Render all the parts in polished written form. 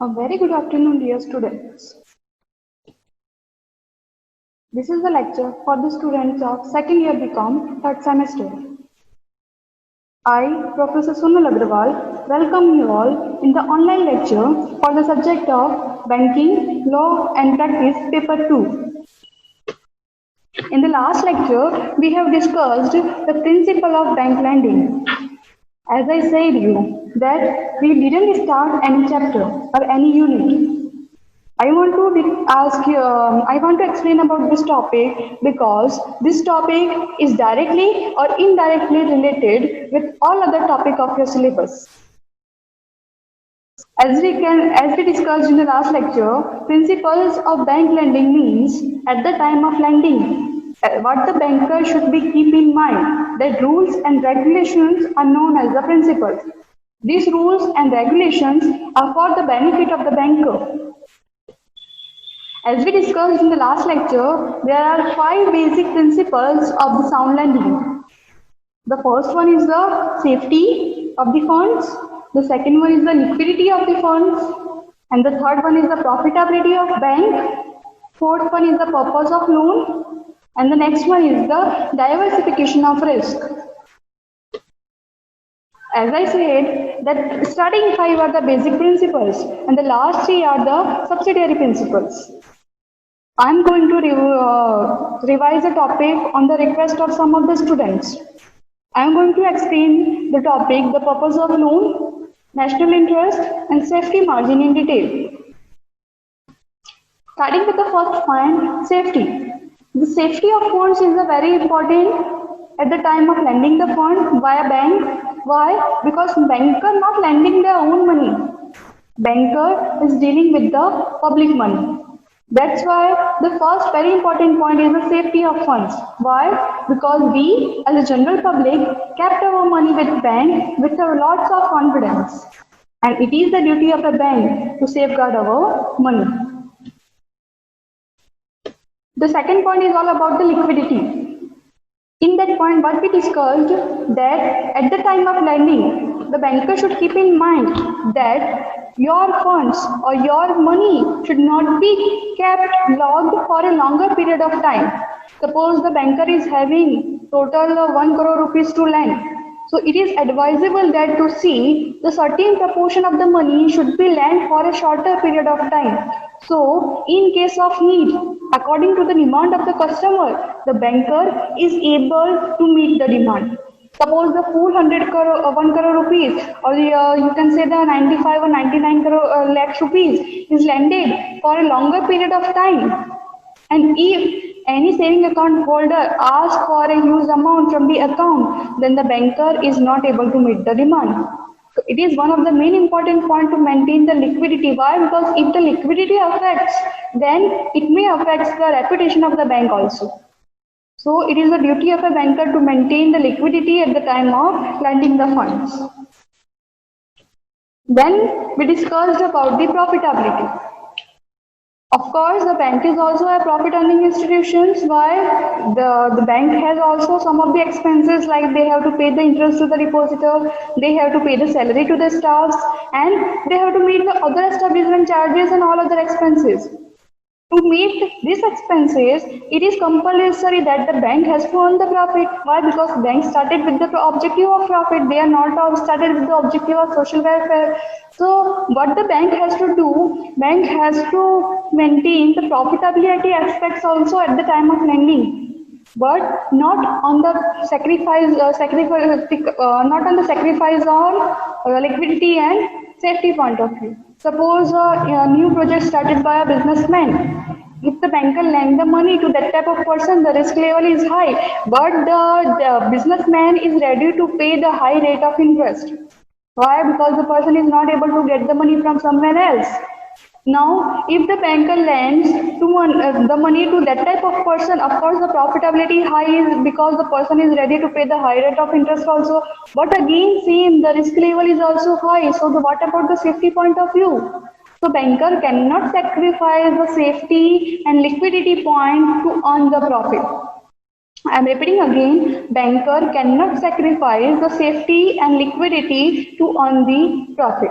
A very good afternoon, dear students. This is the lecture for the students of second year BCom, third semester. I, Professor Sonal Agrawal, welcome you all in the online lecture for the subject of Banking, Law and Practice, Paper 2. In the last lecture, we have discussed the principle of bank lending. As I said you that we didn't start any chapter or any unit. I want to explain about this topic because this topic is directly or indirectly related with all other topic of your syllabus. As we discussed in the last lecture, principles of bank lending means at the time of lending, what the banker should be keep in mind that rules and regulations are known as the principles. These rules and regulations are for the benefit of the banker. As we discussed in the last lecture, there are 5 basic principles of the sound lending. The first one is the safety of the funds, the second one is the liquidity of the funds, and the third one is the profitability of bank, fourth one is the purpose of loan, and the next one is the diversification of risk. As I said, that starting 5 are the basic principles and the last 3 are the subsidiary principles. I am going to revise the topic on the request of some of the students. I am going to explain the topic, the purpose of loan, national interest and safety margin in detail. Starting with the first point, safety. The safety of funds is a very important at the time of lending the fund via bank. Why? Because banker not lending their own money. Banker is dealing with the public money. That's why the first very important point is the safety of funds. Why? Because we as a general public kept our money with bank with lots of confidence. And it is the duty of a bank to safeguard our money. The second point is all about the liquidity. In that point, what we discussed that at the time of lending, the banker should keep in mind that your funds or your money should not be kept locked for a longer period of time. Suppose the banker is having total 1 crore rupees to lend. So it is advisable that to see the certain proportion of the money should be lent for a shorter period of time. So in case of need, according to the demand of the customer, the banker is able to meet the demand. Suppose the full 1 crore rupees or you can say the 95 or 99 crore lakhs rupees is lended for a longer period of time. And if any saving account holder asks for a huge amount from the account, then the banker is not able to meet the demand. So it is one of the main important points to maintain the liquidity. Why? Because if the liquidity affects, then it may affect the reputation of the bank also. So it is the duty of a banker to maintain the liquidity at the time of lending the funds. Then we discussed about the profitability. Of course, the bank is also a profit earning institution. Why? The bank has also some of the expenses like they have to pay the interest to the depositor, they have to pay the salary to the staffs, and they have to meet the other establishment charges and all other expenses. To meet these expenses, it is compulsory that the bank has to earn the profit. Why? Because bank started with the objective of profit. They are not all started with the objective of social welfare. So what the bank has to do, bank has to maintain the profitability aspects also at the time of lending, but not on the not on the sacrifice on liquidity and safety point of view. Suppose a new project started by a businessman. If the banker lend the money to that type of person, the risk level is high, but the businessman is ready to pay the high rate of interest. Why? Because the person is not able to get the money from somewhere else. Now, if the banker lends the money to that type of person, of course the profitability high is because the person is ready to pay the high rate of interest also. But again, same, the risk level is also high. So what about the safety point of view? So banker cannot sacrifice the safety and liquidity point to earn the profit. I am repeating again, banker cannot sacrifice the safety and liquidity to earn the profit.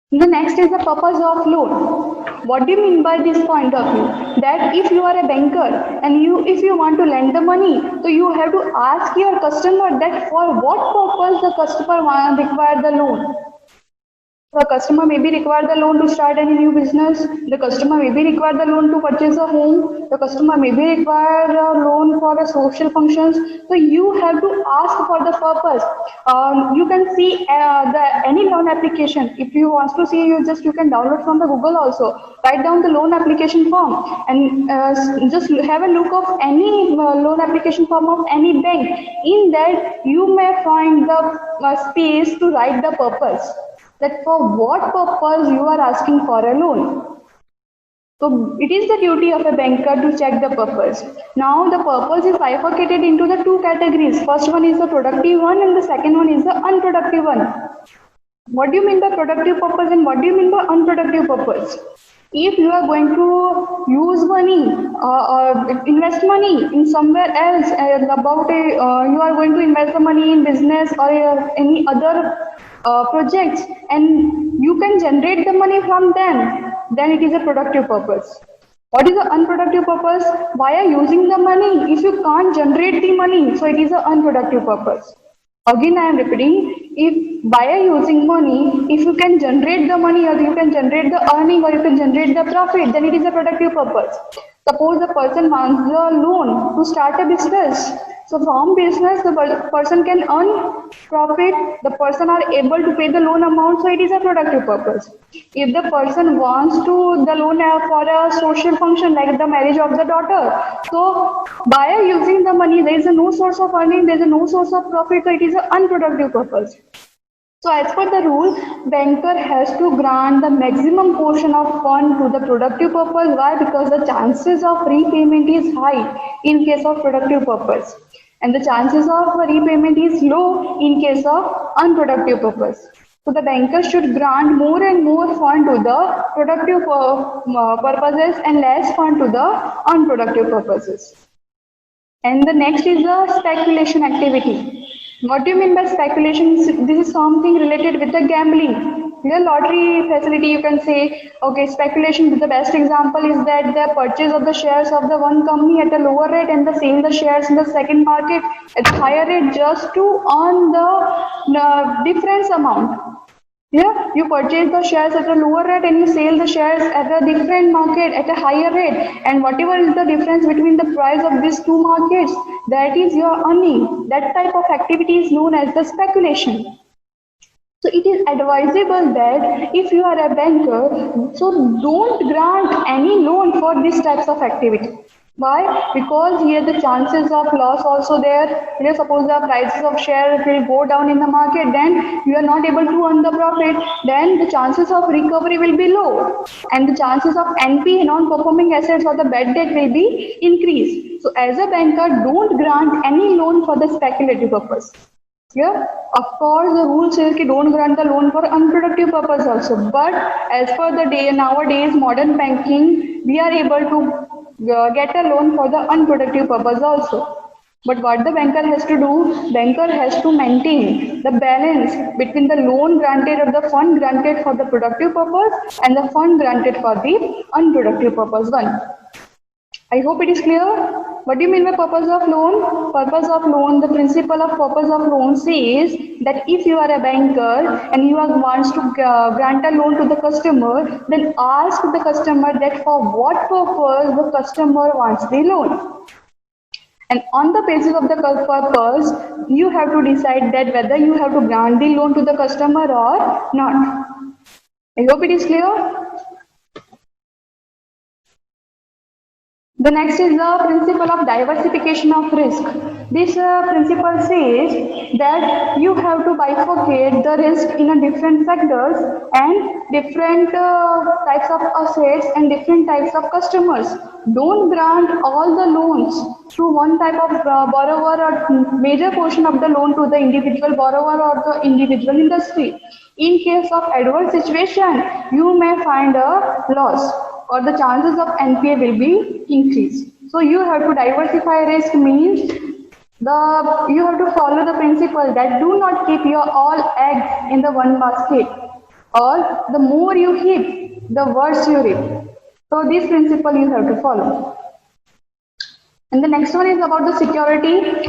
The next is the purpose of loan. What do you mean by this point of view? That if you are a banker and if you want to lend the money, so you have to ask your customer that for what purpose the customer require the loan. The customer may be require the loan to start any new business. The customer may be require the loan to purchase a home. The customer may be require a loan for the social functions. So you have to ask for the purpose. You can see the any loan application. If you want to see, you can download from the Google also. Write down the loan application form and just have a look of any loan application form of any bank. In that you may find the space to write the purpose, that for what purpose you are asking for a loan. So it is the duty of a banker to check the purpose. Now the purpose is bifurcated into the two categories. First one is the productive one and the second one is the unproductive one. What do you mean by productive purpose and what do you mean by unproductive purpose? If you are going to use money or invest money in somewhere else, you are going to invest the money in business or any other projects and you can generate the money from them, then it is a productive purpose. What is the unproductive purpose? Why are you using the money if you can't generate the money? So it is an unproductive purpose. Again, I am repeating, if by using money, if you can generate the money or you can generate the earning or you can generate the profit, then it is a productive purpose. Suppose the person wants the loan to start a business. So from business, the person can earn profit, the person are able to pay the loan amount, so it is a productive purpose. If the person wants to the loan for a social function like the marriage of the daughter, so by using the money, there is no source of earning, there is no source of profit, so it is an unproductive purpose. So as per the rule, banker has to grant the maximum portion of fund to the productive purpose. Why? Because the chances of repayment is high in case of productive purpose. And the chances of repayment is low in case of unproductive purpose. So the banker should grant more and more fund to the productive purposes and less fund to the unproductive purposes. And the next is the speculation activity. What do you mean by speculation? This is something related with the gambling. The lottery facility, you can say, okay, speculation, the best example is that the purchase of the shares of the one company at a lower rate and the sale the shares in the second market at a higher rate just to earn the difference amount. Yeah, you purchase the shares at a lower rate and you sell the shares at a different market at a higher rate. And whatever is the difference between the price of these two markets, that is your earning. That type of activity is known as the speculation. So it is advisable that if you are a banker, so don't grant any loan for these types of activity. Why? Because here the chances of loss also there. Suppose the prices of share will go down in the market, then you are not able to earn the profit. Then the chances of recovery will be low, and the chances of NPA, non-performing assets, or the bad debt will be increased. So as a banker, don't grant any loan for the speculative purpose. Yeah, of course, the rule says that don't grant the loan for unproductive purpose also. But as per the nowadays modern banking, we are able to get a loan for the unproductive purpose also. But what the banker has to do, banker has to maintain the balance between the loan granted or the fund granted for the productive purpose and the fund granted for the unproductive purpose one. I hope it is clear. What do you mean by purpose of loan? Purpose of loan, the principle of purpose of loan says that if you are a banker and you wants to grant a loan to the customer, then ask the customer that for what purpose the customer wants the loan. And on the basis of the purpose, you have to decide that whether you have to grant the loan to the customer or not. I hope it is clear. The next is the principle of diversification of risk. This principle says that you have to bifurcate the risk in a different sectors and different types of assets and different types of customers. Don't grant all the loans to one type of borrower or major portion of the loan to the individual borrower or the individual industry. In case of adverse situation, you may find a loss, or the chances of NPA will be increased. So you have to diversify risk means you have to follow the principle that do not keep your all eggs in the one basket. or the more you hit, the worse you reap. So this principle you have to follow. And the next one is about the security.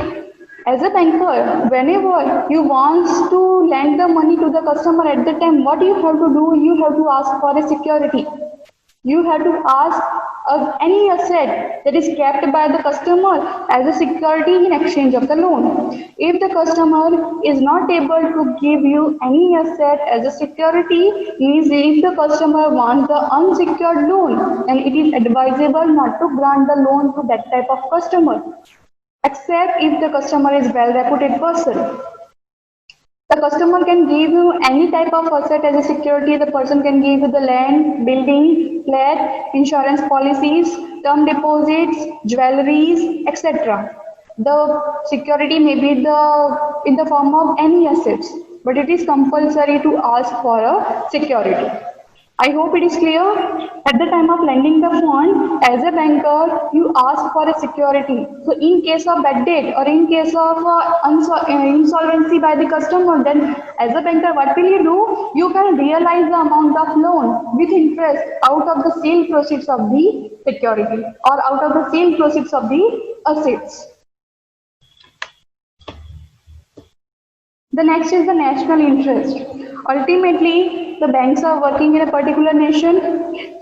As a banker, whenever you want to lend the money to the customer at the time, what you have to do, you have to ask for a security. You have to ask any asset that is kept by the customer as a security in exchange of the loan. If the customer is not able to give you any asset as a security, means if the customer wants the unsecured loan, then it is advisable not to grant the loan to that type of customer, except if the customer is well-reputed person. The customer can give you any type of asset as a security. The person can give you the land, building, flat, insurance policies, term deposits, jewelries, etc. The security may be in the form of any assets, but it is compulsory to ask for a security. I hope it is clear. At the time of lending the fund, as a banker, you ask for a security. So, in case of bad debt or in case of insolvency by the customer, then as a banker, what will you do? You can realize the amount of loan with interest out of the sale proceeds of the security or out of the sale proceeds of the assets. The next is the national interest. Ultimately, the banks are working in a particular nation,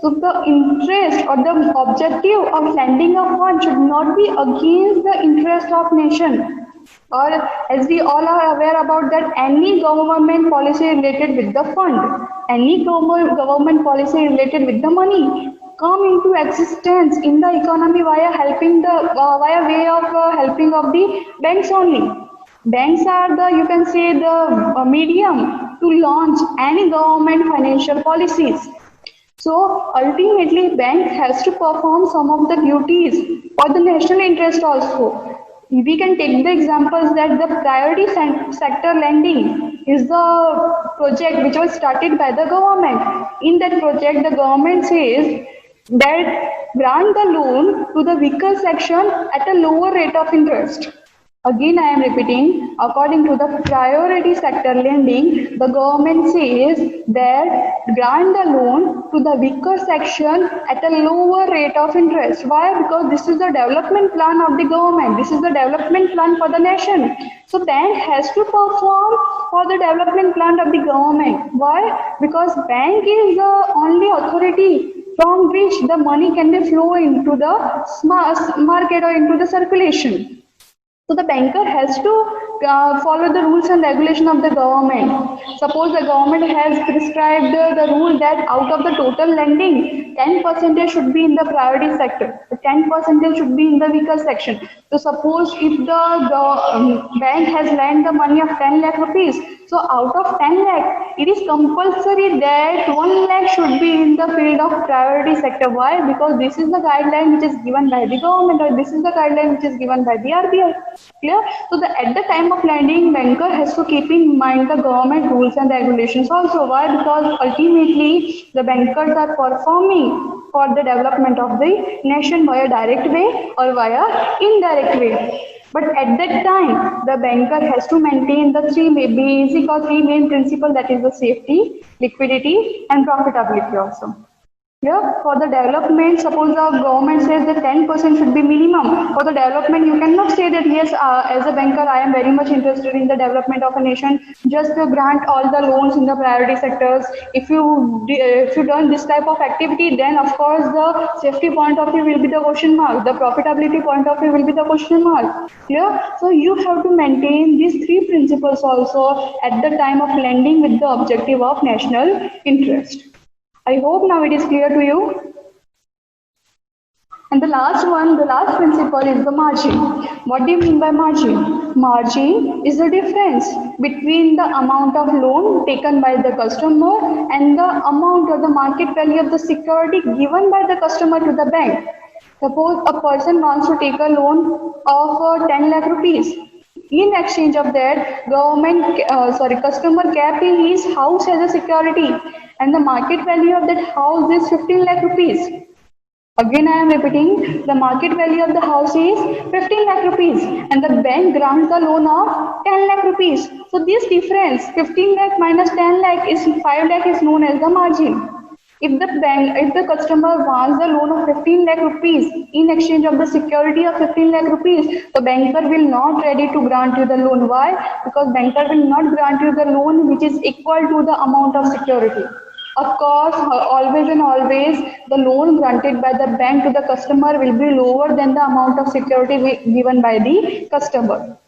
so the interest or the objective of lending a fund should not be against the interest of nation. Or as we all are aware about that, any government policy related with the fund, any government policy related with the money come into existence in the economy via helping the via way of helping of the banks only. Banks are the, you can say, the medium to launch any government financial policies. So ultimately, bank has to perform some of the duties for the national interest also. We can take the examples that the priority sector lending is the project which was started by the government. In that project, the government says that grant the loan to the weaker section at a lower rate of interest. Again, I am repeating, according to the priority sector lending, the government says that grant the loan to the weaker section at a lower rate of interest. Why? Because this is the development plan of the government. This is the development plan for the nation. So bank has to perform for the development plan of the government. Why? Because bank is the only authority from which the money can be flow into the market or into the circulation. So the banker has to follow the rules and regulation of the government. Suppose the government has prescribed the rule that out of the total lending, 10% should be in the priority sector, 10% should be in the weaker section. So suppose if the bank has lent the money of 10 lakh rupees, so out of 10 lakh, it is compulsory that 1 lakh should be in the field of priority sector. Why? Because this is the guideline which is given by the government, or this is the guideline which is given by the RBI. Clear? So at the time of lending, banker has to keep in mind the government rules and regulations also. Why? Because ultimately the bankers are performing for the development of the nation via direct way or via indirect way. But at that time, the banker has to maintain the three basic or three main principles, that is the safety, liquidity, and profitability also. Yeah, for the development, suppose the government says that 10% should be minimum. For the development, you cannot say that yes, as a banker, I am very much interested in the development of a nation. Just to grant all the loans in the priority sectors. If you done this type of activity, then of course the safety point of view will be the question mark. The profitability point of view will be the question mark. Yeah, so you have to maintain these three principles also at the time of lending with the objective of national interest. I hope now it is clear to you. And the last one, the last principle is the margin. What do you mean by margin? Margin is the difference between the amount of loan taken by the customer and the amount or the market value of the security given by the customer to the bank. Suppose a person wants to take a loan of 10 lakh rupees. In exchange of that, customer kept in his house as a security, and the market value of that house is 15 lakh rupees. Again, I am repeating, the market value of the house is 15 lakh rupees and the bank grants the loan of 10 lakh rupees. So this difference, 15 lakh minus 10 lakh is 5 lakh is known as the margin. If the customer wants the loan of 15 lakh rupees in exchange of the security of 15 lakh rupees, the banker will not ready to grant you the loan. Why? Because banker will not grant you the loan which is equal to the amount of security. Of course, always and always, the loan granted by the bank to the customer will be lower than the amount of security given by the customer.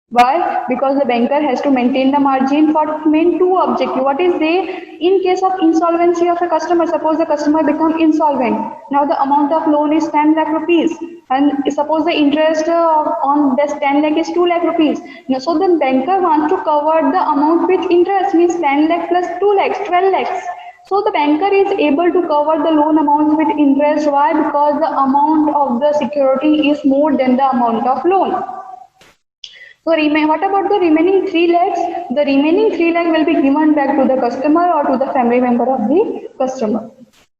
Why? Because the banker has to maintain the margin for main two objective. What is they? In case of insolvency of a customer, suppose the customer become insolvent. Now the amount of loan is 10 lakh rupees. And suppose the interest on this 10 lakh is 2 lakh rupees. Now, so the banker wants to cover the amount with interest, means 10 lakh plus 2 lakhs, 12 lakhs. So the banker is able to cover the loan amount with interest. Why? Because the amount of the security is more than the amount of loan. So what about the remaining 3 lakhs? The remaining 3 lakh will be given back to the customer or to the family member of the customer.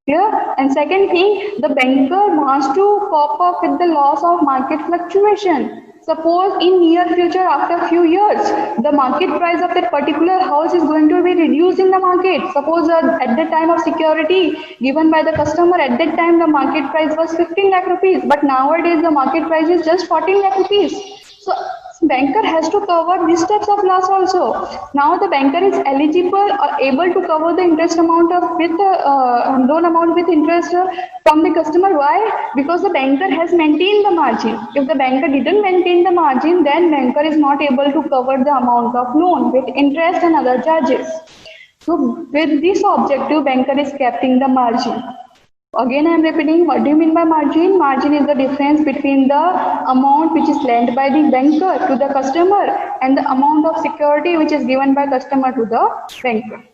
Clear? And second thing, the banker wants to cope up with the loss of market fluctuation. Suppose in near future, after few years, the market price of that particular house is going to be reduced in the market. Suppose at the time of security given by the customer, at that time the market price was 15 lakh rupees, but nowadays the market price is just 14 lakh rupees. So banker has to cover these types of loss also. Now the banker is eligible or able to cover the interest amount of with loan amount with interest from the customer. Why? Because the banker has maintained the margin. If the banker didn't maintain the margin, then banker is not able to cover the amount of loan with interest and other charges. So with this objective, banker is keeping the margin. Again, I am repeating, what do you mean by margin? Margin is the difference between the amount which is lent by the banker to the customer and the amount of security which is given by customer to the banker.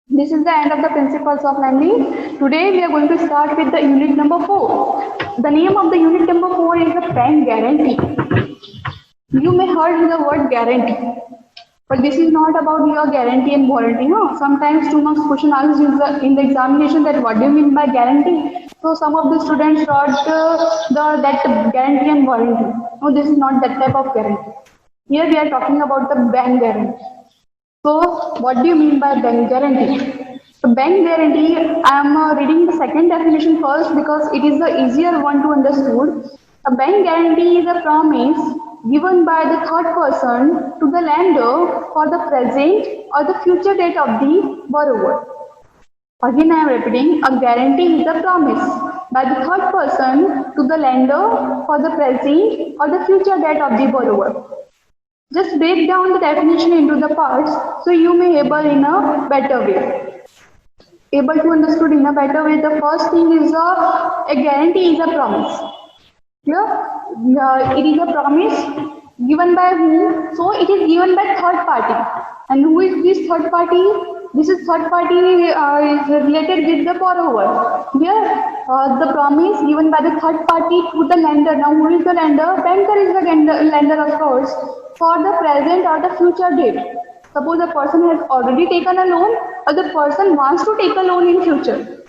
This is the end of the principles of lending. Today we are going to start with the unit number 4. The name of the unit number 4 is the bank guarantee. You may heard the word guarantee. But this is not about your guarantee and warranty. No? Sometimes 2 marks question asks in the examination that what do you mean by guarantee? So some of the students wrote that guarantee and warranty. No, this is not that type of guarantee. Here we are talking about the bank guarantee. So what do you mean by bank guarantee? So bank guarantee, I am reading the second definition first because it is the easier one to understand. A bank guarantee is a promise given by the third person to the lender for the present or the future debt of the borrower. Again, I am repeating, a guarantee is a promise by the third person to the lender for the present or the future debt of the borrower. Just break down the definition into the parts so you may able in a better way. Able to understood in a better way. The first thing is a guarantee is a promise. Here, it is a promise given by whom? So it is given by third party. And who is this third party? This is third party is related with the borrower. Here, the promise given by the third party to the lender. Now, who is the lender? Banker is the lender, of course, for the present or the future debt. Suppose the person has already taken a loan or the person wants to take a loan in future.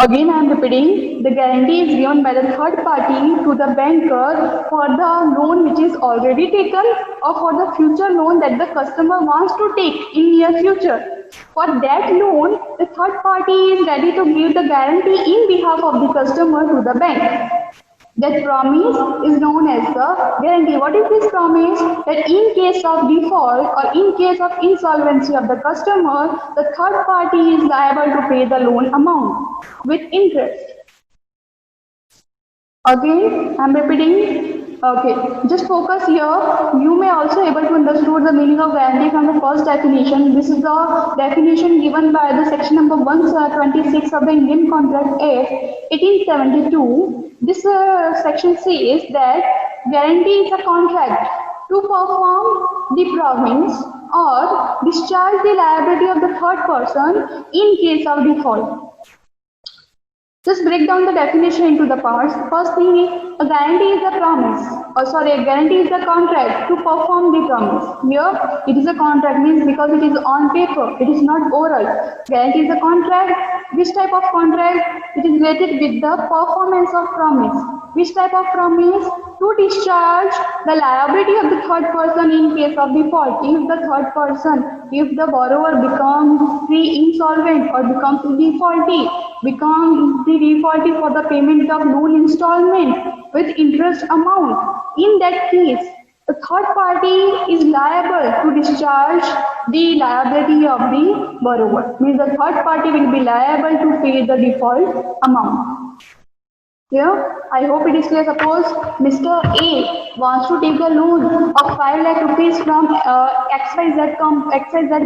Again, I am repeating, the guarantee is given by the third party to the banker for the loan which is already taken or for the future loan that the customer wants to take in near future. For that loan, the third party is ready to give the guarantee in behalf of the customer to the bank. That promise is known as the guarantee. What is this promise? That in case of default or in case of insolvency of the customer, the third party is liable to pay the loan amount with interest. Again, I am repeating. Okay, just focus here. You may also able to understand the meaning of guarantee from the first definition. This is the definition given by the section number 126 of the Indian Contract Act 1872. This section says that guarantee is a contract to perform the promise or discharge the liability of the third person in case of default. Just break down the definition into the parts. First thing is a guarantee is a promise. A guarantee is a contract to perform the promise. Here it is a contract means because it is on paper, it is not oral. Guarantee is a contract. Which type of contract? It is related with the performance of promise. Which type of promise? To discharge the liability of the third person in case of default. If the borrower becomes insolvent or becomes defaulty for the payment of loan installment with interest amount. In that case, the third party is liable to discharge the liability of the borrower. Means the third party will be liable to pay the default amount. Here, I hope it is clear. Suppose Mr. A wants to take a loan of 5 lakh rupees from XYZ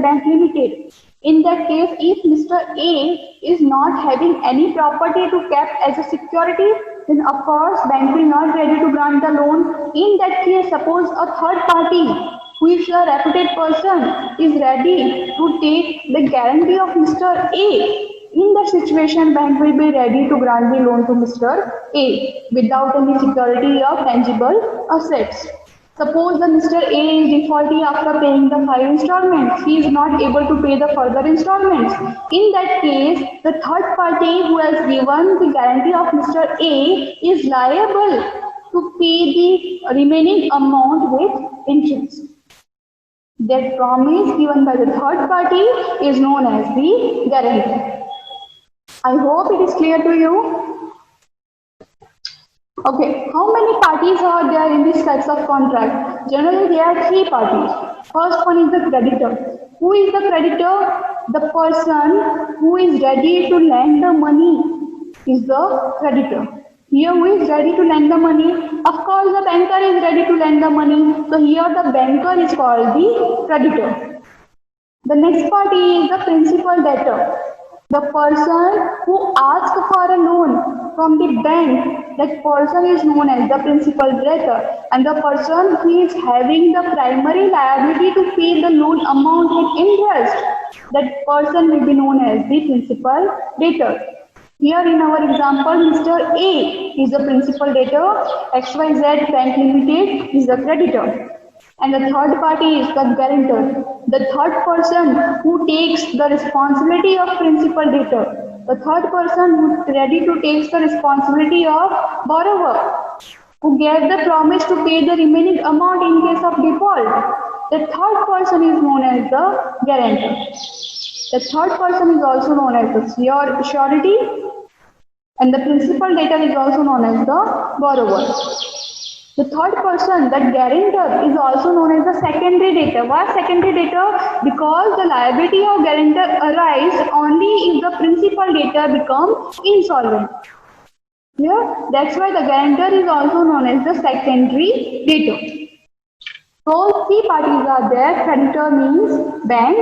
Bank Limited. In that case, if Mr. A is not having any property to keep as a security, then of course bank will not ready to grant the loan. In that case, suppose a third party who is a reputed person is ready to take the guarantee of Mr. A. In that situation, bank will be ready to grant the loan to Mr. A without any security of tangible assets. Suppose the Mr. A is defaulty after paying the 5 installments. He is not able to pay the further installments. In that case, the third party who has given the guarantee of Mr. A is liable to pay the remaining amount with interest. That promise given by the third party is known as the guarantee. I hope it is clear to you. Okay, how many parties are there in these types of contract? Generally, there are 3 parties. First one is the creditor. Who is the creditor? The person who is ready to lend the money is the creditor. Here, who is ready to lend the money? Of course, the banker is ready to lend the money. So, here the banker is called the creditor. The next party is the principal debtor. The person who asks for a loan from the bank, that person is known as the principal debtor, and the person who is having the primary liability to pay the loan amount with interest, that person will be known as the principal debtor. Here in our example, Mr. A is the principal debtor, XYZ Bank Limited is the creditor. And the third party is the guarantor. The third person who takes the responsibility of principal debtor. The third person who is ready to take the responsibility of borrower. Who gave the promise to pay the remaining amount in case of default. The third person is known as the guarantor. The third person is also known as the surety. And the principal debtor is also known as the borrower. The third person, that guarantor, is also known as the secondary debtor. Why secondary debtor? Because the liability of guarantor arises only if the principal debtor becomes insolvent. Yeah, that's why the guarantor is also known as the secondary debtor. So 3 parties are there. Creditor means bank.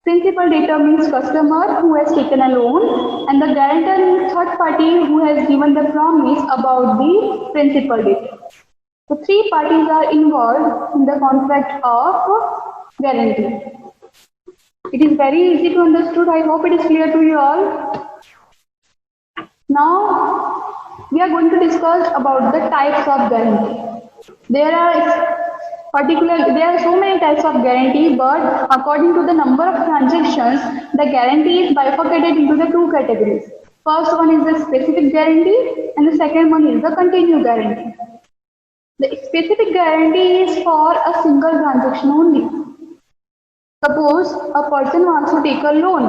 Principal debtor means customer who has taken a loan, and the guarantor means third party who has given the promise about the principal debtor. So 3 parties are involved in the contract of guarantee. It is very easy to understand. I hope it is clear to you all. Now we are going to discuss about the types of guarantee. There are so many types of guarantee, but according to the number of transactions, the guarantee is bifurcated into the 2 categories. First one is the specific guarantee, and the second one is the continued guarantee. The specific guarantee is for a single transaction only. Suppose a person wants to take a loan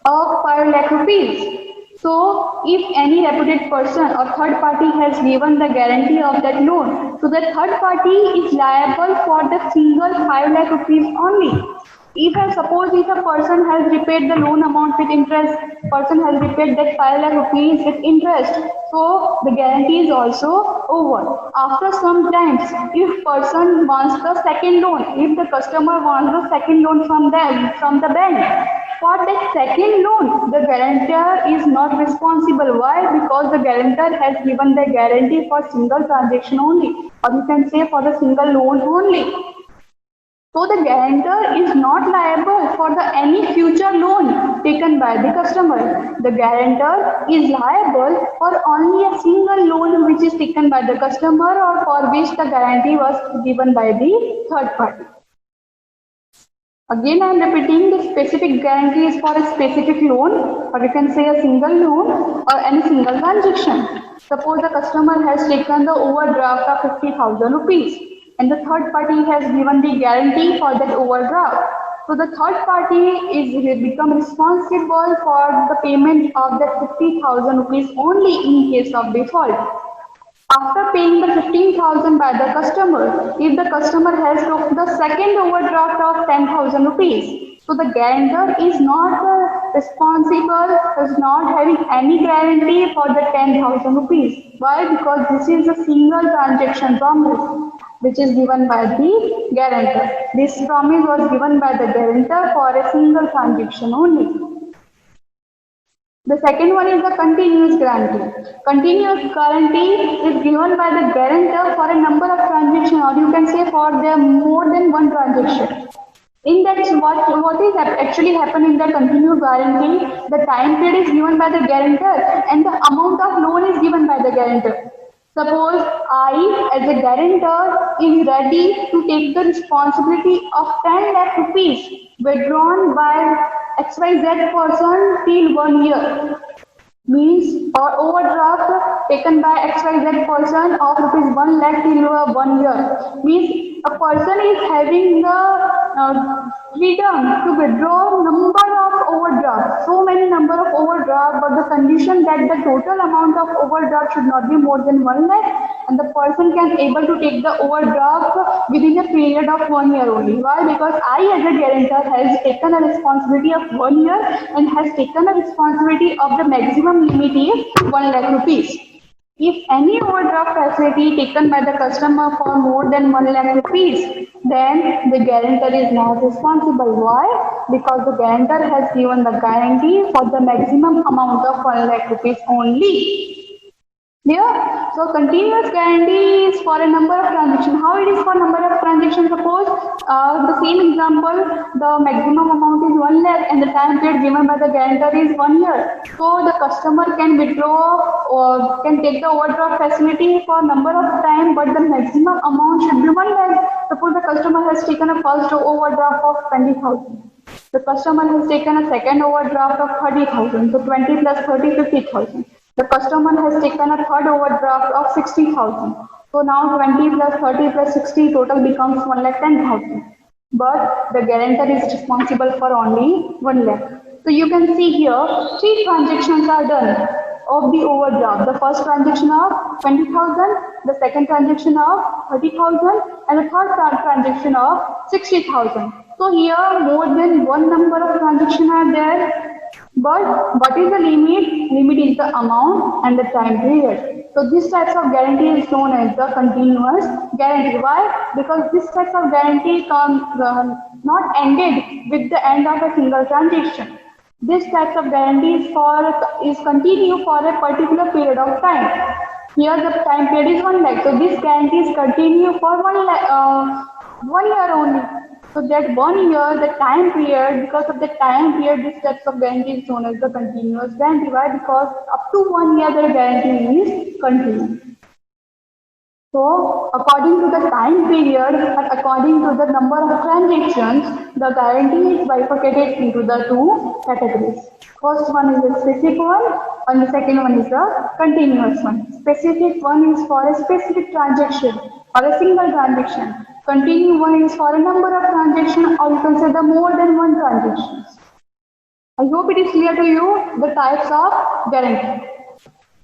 of 5 lakh rupees. So, if any reputed person or third party has given the guarantee of that loan, so the third party is liable for the single 5 lakh rupees only. If a person has repaid the loan amount with interest, person has repaid that 5 lakh rupees with interest, so the guarantee is also over. After some times, if person wants the second loan, if the customer wants the second loan from the bank, for that second loan, the guarantor is not responsible. Why? Because the guarantor has given the guarantee for single transaction only, or you can say for the single loan only. So the guarantor is not liable for the any future loan taken by the customer. The guarantor is liable for only a single loan which is taken by the customer or for which the guarantee was given by the third party. Again, I am repeating, the specific guarantee is for a specific loan, or you can say a single loan or any single transaction. Suppose the customer has taken the overdraft of 50,000 rupees and the third party has given the guarantee for that overdraft. So the third party is become responsible for the payment of that 50,000 rupees only in case of default. After paying the 15,000 by the customer, if the customer has took the second overdraft of 10,000 rupees, so the guarantor is not responsible, is not having any guarantee for the 10,000 rupees. Why? Because this is a single transaction promise which is given by the guarantor. This promise was given by the guarantor for a single transaction only. The second one is the continuous guarantee. Continuous guarantee is given by the guarantor for a number of transactions, or you can say for the more than one transaction. In that, what is actually happening in the continuous guarantee, the time period is given by the guarantor and the amount of loan is given by the guarantor. Suppose I, as a guarantor, is ready to take the responsibility of 10 lakh rupees withdrawn by XYZ person till 1 year. Means or overdraft taken by XYZ person of rupees 1 lakh till 1 year. Means a person is having the freedom to withdraw number of overdraft, so many number of overdraft, but the condition that the total amount of overdraft should not be more than 1 lakh and the person can able to take the overdraft within a period of 1 year only. Why? Because I as a guarantor has taken a responsibility of 1 year and has taken a responsibility of the maximum limit is 1 lakh rupees. If any overdraft facility taken by the customer for more than 1 lakh rupees, then the guarantor is not responsible. Why? Because the guarantor has given the guarantee for the maximum amount of 1 lakh rupees only. Clear? So continuous guarantee is for a number of transactions. How it is for number of transactions? Suppose the same example, the maximum amount is 1 lakh and the time period given by the guarantor is 1 year. So the customer can withdraw or can take the overdraft facility for number of time, but the maximum amount should be 1 lakh. Suppose the customer has taken a first overdraft of 20,000. The customer has taken a second overdraft of 30,000. So 20 plus 30, 50,000. The customer has taken a third overdraft of 60,000. So now 20 plus 30 plus 60 total becomes 1,10,000. But the guarantor is responsible for only 1 lakh. So you can see here 3 transactions are done of the overdraft. The first transaction of 20,000, the second transaction of 30,000 and the third transaction of 60,000. So here more than one number of transactions are there. But what is the limit? Limit is the amount and the time period. So this types of guarantee is known as the continuous guarantee. Why? Because this types of guarantee not ended with the end of a single transaction. This types of guarantee is continue for a particular period of time. Here the time period is 1 lakh. So this guarantee is continue for 1 year only. So that 1 year, the time period, because of the time period, this types of guarantee is known as the continuous guarantee. Why? Because up to 1 year, the guarantee is continuous. So according to the time period and according to the number of transactions, the guarantee is bifurcated into the 2 categories. First one is the specific one and the second one is the continuous one. Specific one is for a specific transaction or a single transaction. Continuous one is for a number of transactions, or you can say the more than one transactions. I hope it is clear to you the types of guarantee.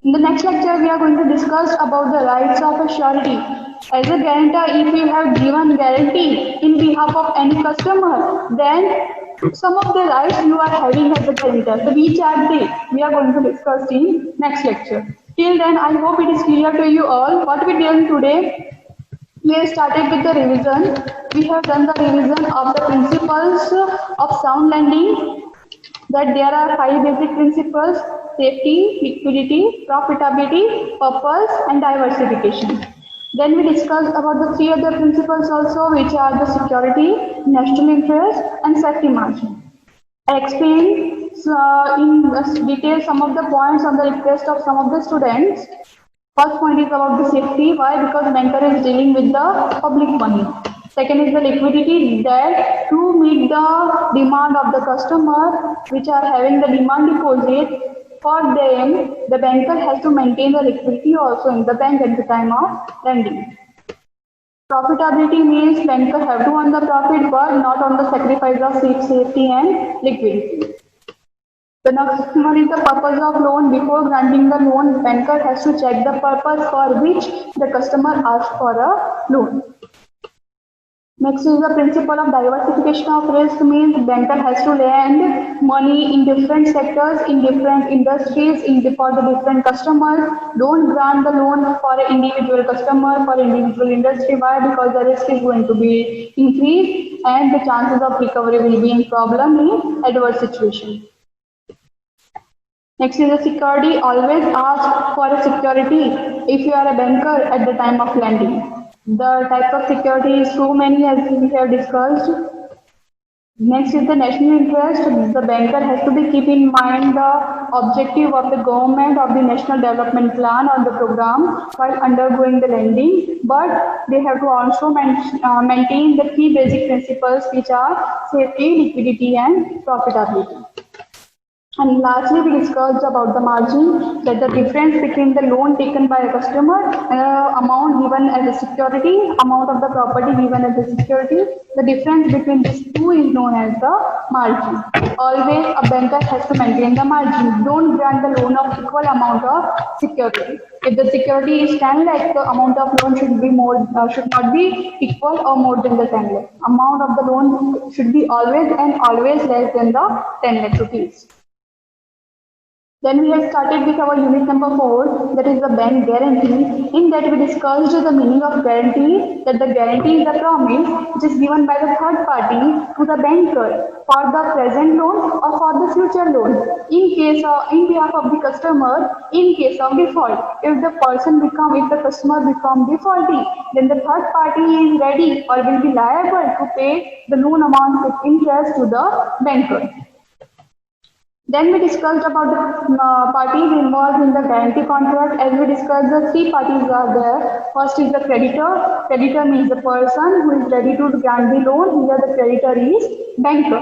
In the next lecture, we are going to discuss about the rights of a surety. As a guarantor, if you have given guarantee in behalf of any customer, then some of the rights you are having as a guarantor. So which are they? We are going to discuss in next lecture. Till then, I hope it is clear to you all what we did today. We have started with the revision. We have done the revision of the principles of sound lending. That there are 5 basic principles: safety, liquidity, profitability, purpose, and diversification. Then we discussed about the three other principles also, which are the security, national interest, and safety margin. I explained in detail some of the points on the request of some of the students. First point is about the safety. Why? Because banker is dealing with the public money. Second is the liquidity, that to meet the demand of the customer which are having the demand deposit, for them the banker has to maintain the liquidity also in the bank at the time of lending. Profitability means banker have to earn the profit but not on the sacrifice of safety and liquidity. The next one is the purpose of loan. Before granting the loan, banker has to check the purpose for which the customer asked for a loan. Next is the principle of diversification of risk, means banker has to lend money in different sectors, in different industries, for the different customers. Don't grant the loan for an individual customer, for individual industry. Why? Because the risk is going to be increased and the chances of recovery will be in problem in adverse situation. Next is the security. Always ask for a security if you are a banker at the time of lending. The types of security is so many as we have discussed. Next is the national interest. The banker has to be keep in mind the objective of the government of the national development plan or the program while undergoing the lending. But they have to also maintain the key basic principles which are safety, liquidity, and profitability. And lastly, we discussed about the margin, that the difference between the loan taken by a customer and amount given as a security, amount of the property given as a security, the difference between these two is known as the margin. Always a banker has to maintain the margin. Don't grant the loan of equal amount of security. If the security is 10 lakh, the amount of loan should not be equal or more than the 10 lakh. Amount of the loan should be always less than the 10 lakh rupees. Then we have started with our unit number 4, that is the bank guarantee. In that we discussed the meaning of guarantee, that the guarantee is a promise which is given by the third party to the banker for the present loan or for the future loan. In behalf of the customer, in case of default, if the customer become defaulty, then the third party is ready or will be liable to pay the loan amount with interest to the banker. Then we discussed about the parties involved in the guarantee contract. As we discussed, the three parties are there. First is the creditor. Creditor means the person who is ready to grant the loan. Here the creditor is banker.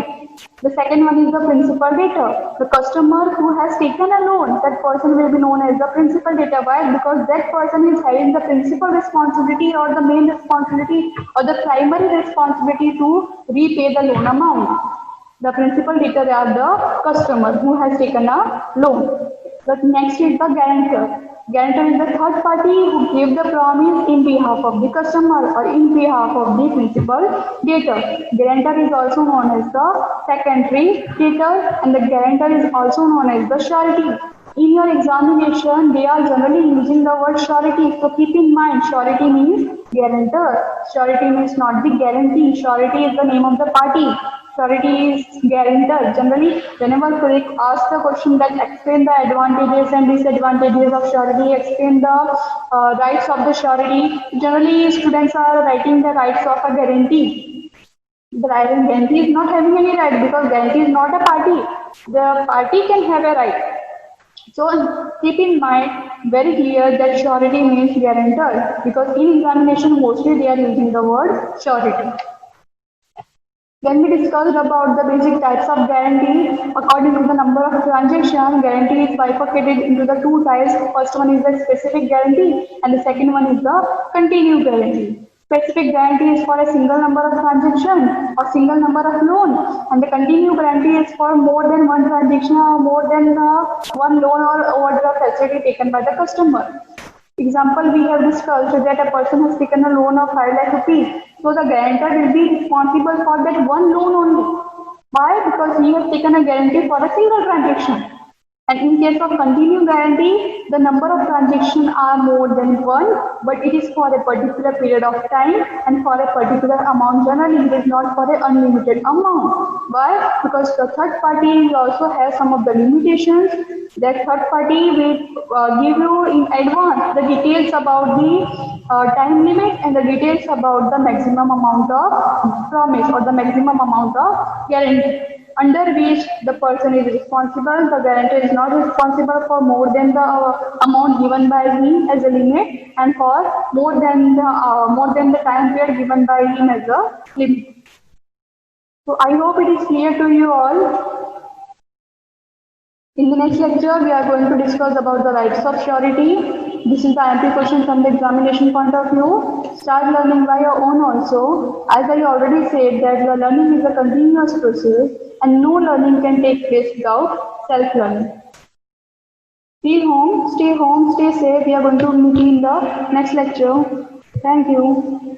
The second one is the principal debtor. The customer who has taken a loan, that person will be known as the principal debtor. Why? Because that person is having the principal responsibility or the main responsibility or the primary responsibility to repay the loan amount. The principal debtor are the customer who has taken a loan. The next is the guarantor. Guarantor is the third party who gave the promise in behalf of the customer or in behalf of the principal debtor. Guarantor is also known as the secondary debtor, and the guarantor is also known as the surety. In your examination, they are generally using the word surety. So keep in mind, surety means guarantor. Surety means not the guarantee. Surety is the name of the party. Surety is guarantor. Generally, whenever colleague asks the question that explain the advantages and disadvantages of surety, explain the rights of the surety, generally students are writing the rights of a guarantee. The guarantee is not having any right because guarantee is not a party. The party can have a right. So keep in mind very clear that surety means guarantor, because in examination mostly they are using the word surety. Then we discussed about the basic types of guarantee. According to the number of transactions, guarantee is bifurcated into the two types. First one is the specific guarantee and the second one is the continued guarantee. Specific guarantee is for a single number of transactions or single number of loan, and the continued guarantee is for more than one transaction or more than one loan or overdraft facility taken by the customer. Example, we have discussed that a person has taken a loan of 5 lakh rupees. So the guarantor will be responsible for that one loan only. Why? Because he has taken a guarantee for a single transaction. And in case of continuing guarantee, the number of transactions are more than one, but it is for a particular period of time and for a particular amount. Generally, it is not for an unlimited amount. Why? Because the third party also has some of the limitations. That third party will give you in advance the details about the time limit and the details about the maximum amount of promise or the maximum amount of guarantee under which the person is responsible. The guarantor is not responsible for more than the amount given by him as a limit, and for more than the time period given by him as a limit. So I hope it is clear to you all. In the next lecture, we are going to discuss about the rights of surety. This is the MP question from the examination point of view. Start learning by your own also. As I already said that the learning is a continuous process and no learning can take place without self-learning. Stay home, stay safe. We are going to meet in the next lecture. Thank you.